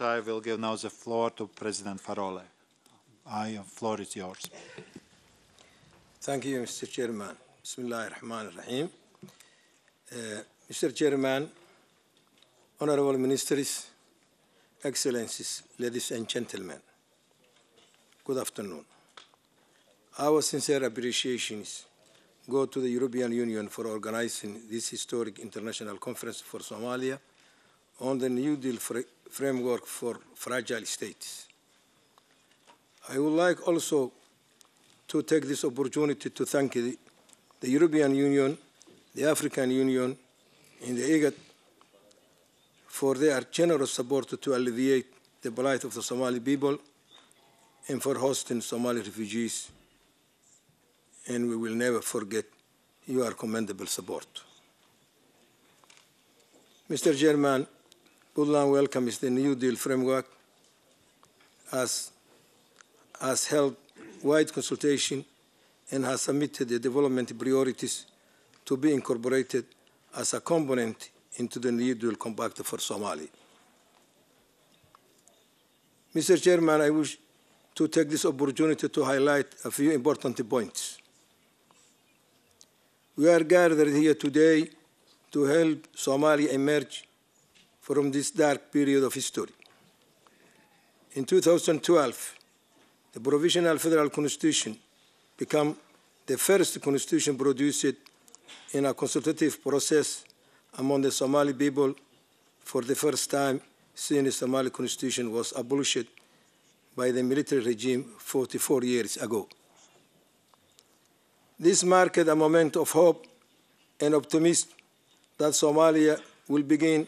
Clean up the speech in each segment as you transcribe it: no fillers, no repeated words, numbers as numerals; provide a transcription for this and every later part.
I will give now the floor to President FarooLe. The floor is yours. Thank you, Mr. Chairman. Bismillah ar-Rahman ar-Rahim. Mr. Chairman, honorable ministers, excellencies, ladies and gentlemen, good afternoon. Our sincere appreciations go to the European Union for organizing this historic international conference for Somalia on the New Deal framework for fragile states. I would like also to take this opportunity to thank the European Union, the African Union, and the IGAD for their generous support to alleviate the plight of the Somali people and for hosting Somali refugees. And we will never forget your commendable support. Mr. Chairman, PunTLand welcomes the New Deal framework as held wide consultation and has submitted the development priorities to be incorporated as a component into the New Deal Compact for Somalia. Mr. Chairman, I wish to take this opportunity to highlight a few important points. We are gathered here today to help Somalia emerge from this dark period of history. In 2012, the Provisional Federal Constitution became the first constitution produced in a consultative process among the Somali people for the first time since the Somali Constitution was abolished by the military regime 44 years ago. This marked a moment of hope and optimism that Somalia will begin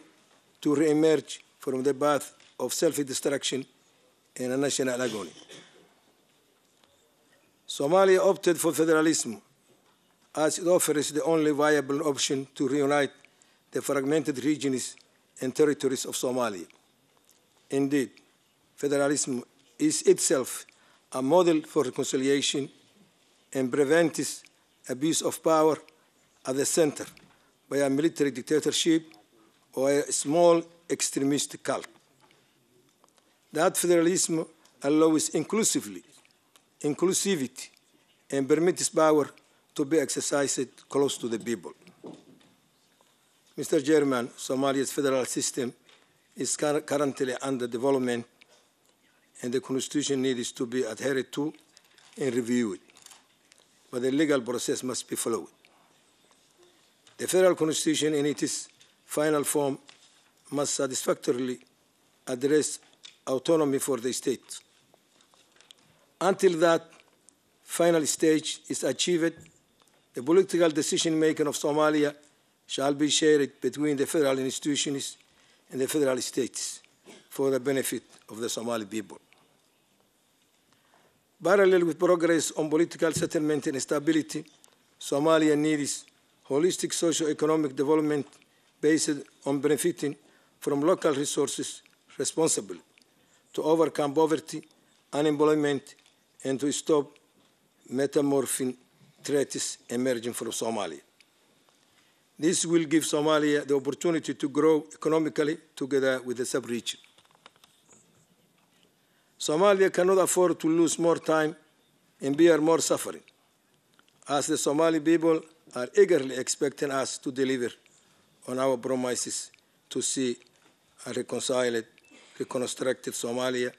to re-emerge from the path of self-destruction and a national agony. Somalia opted for federalism as it offers the only viable option to reunite the fragmented regions and territories of Somalia. Indeed, federalism is itself a model for reconciliation and prevents abuse of power at the center by a military dictatorship or a small extremist cult. That federalism allows inclusivity and permits power to be exercised close to the people. Mr. Chairman, Somalia's federal system is currently under development, and the constitution needs to be adhered to and reviewed, but the legal process must be followed. The federal constitution in its final form must satisfactorily address autonomy for the state. Until that final stage is achieved, the political decision-making of Somalia shall be shared between the federal institutions and the federal states for the benefit of the Somali people. Parallel with progress on political settlement and stability, Somalia needs holistic socio-economic development based on benefiting from local resources responsibly to overcome poverty, unemployment, and to stop metamorphing threats emerging from Somalia. This will give Somalia the opportunity to grow economically together with the sub-region. Somalia cannot afford to lose more time and bear more suffering, as the Somali people are eagerly expecting us to deliver on our promises to see a reconciled, reconstructed Somalia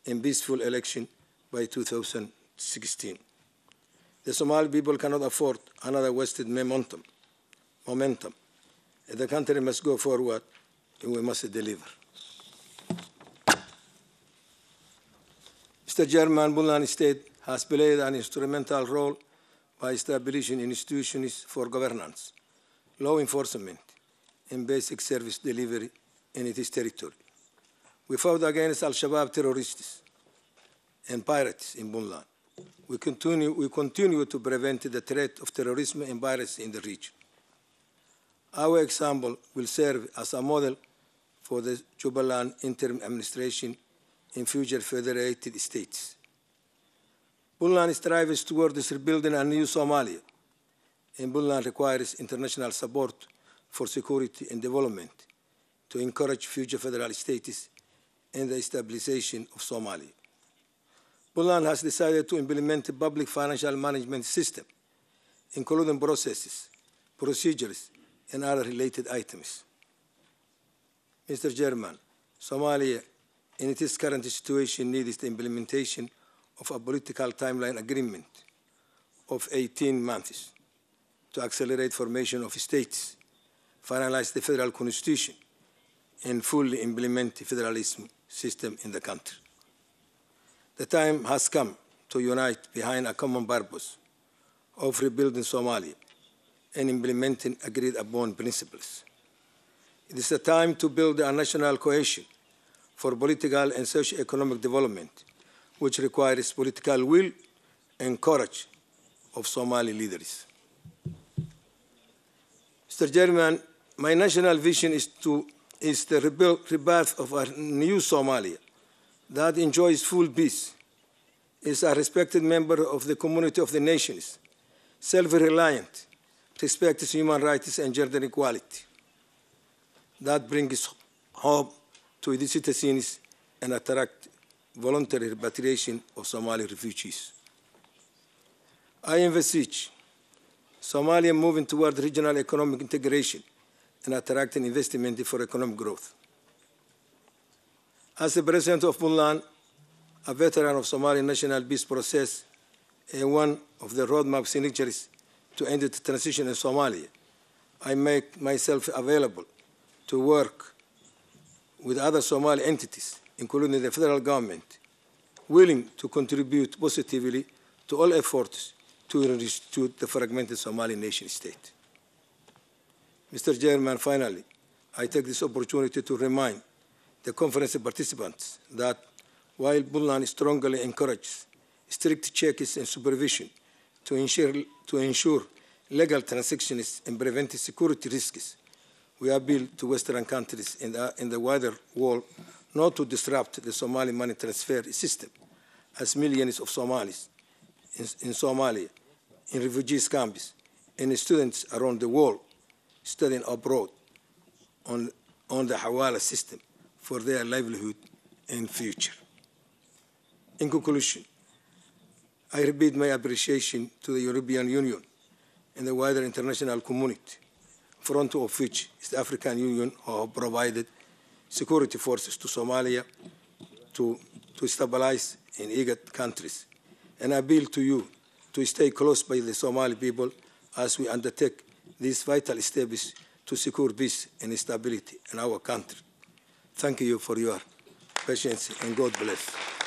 in peaceful election by 2016. The Somali people cannot afford another wasted momentum. The country must go forward, and we must deliver. Mr. Chairman, PunTLand State has played an instrumental role by establishing institutions for governance, law enforcement, and basic service delivery in its territory. We fought against Al-Shabaab terrorists and pirates in PunTLand. We continue to prevent the threat of terrorism and piracy in the region. Our example will serve as a model for the Jubaland interim administration in future federated states. PunTLand strives towards rebuilding a new Somalia, and PunTLand requires international support for security and development to encourage future federal states and the stabilization of Somalia. PunTLand has decided to implement a public financial management system, including processes, procedures, and other related items. Mr. Chairman, Somalia, in its current situation, needs the implementation of a political timeline agreement of 18 months to accelerate formation of states, finalize the federal constitution, and fully implement the federalism system in the country. The time has come to unite behind a common purpose of rebuilding Somalia and implementing agreed upon principles. It is a time to build a national cohesion for political and socio-economic development, which requires political will and courage of Somali leaders. Mr. Chairman, my national vision is the rebirth of a new Somalia that enjoys full peace, is a respected member of the community of the nations, self-reliant, respects human rights and gender equality, that brings hope to its citizens and attract voluntary repatriation of Somali refugees. I envisage Somalia moving toward regional economic integration and attracting investment for economic growth. As the President of PunTLand, a veteran of Somali national peace process, and one of the roadmap signatories to end the transition in Somalia, I make myself available to work with other Somali entities, including the federal government, willing to contribute positively to all efforts to restitute the fragmented Somali nation state. Mr. Chairman, finally, I take this opportunity to remind the conference participants that while PunTLand strongly encourages strict checks and supervision to ensure legal transactions and prevent security risks, we appeal to Western countries in the wider world not to disrupt the Somali money transfer system, as millions of Somalis in Somalia, in refugee camps, and students around the world studying abroad on the Hawala system for their livelihood and future. In conclusion, I repeat my appreciation to the European Union and the wider international community, front of which is the African Union, who have provided security forces to Somalia to stabilize in eager countries. And I appeal to you to stay close by the Somali people as we undertake these vital steps to secure peace and stability in our country. Thank you for your patience, and God bless.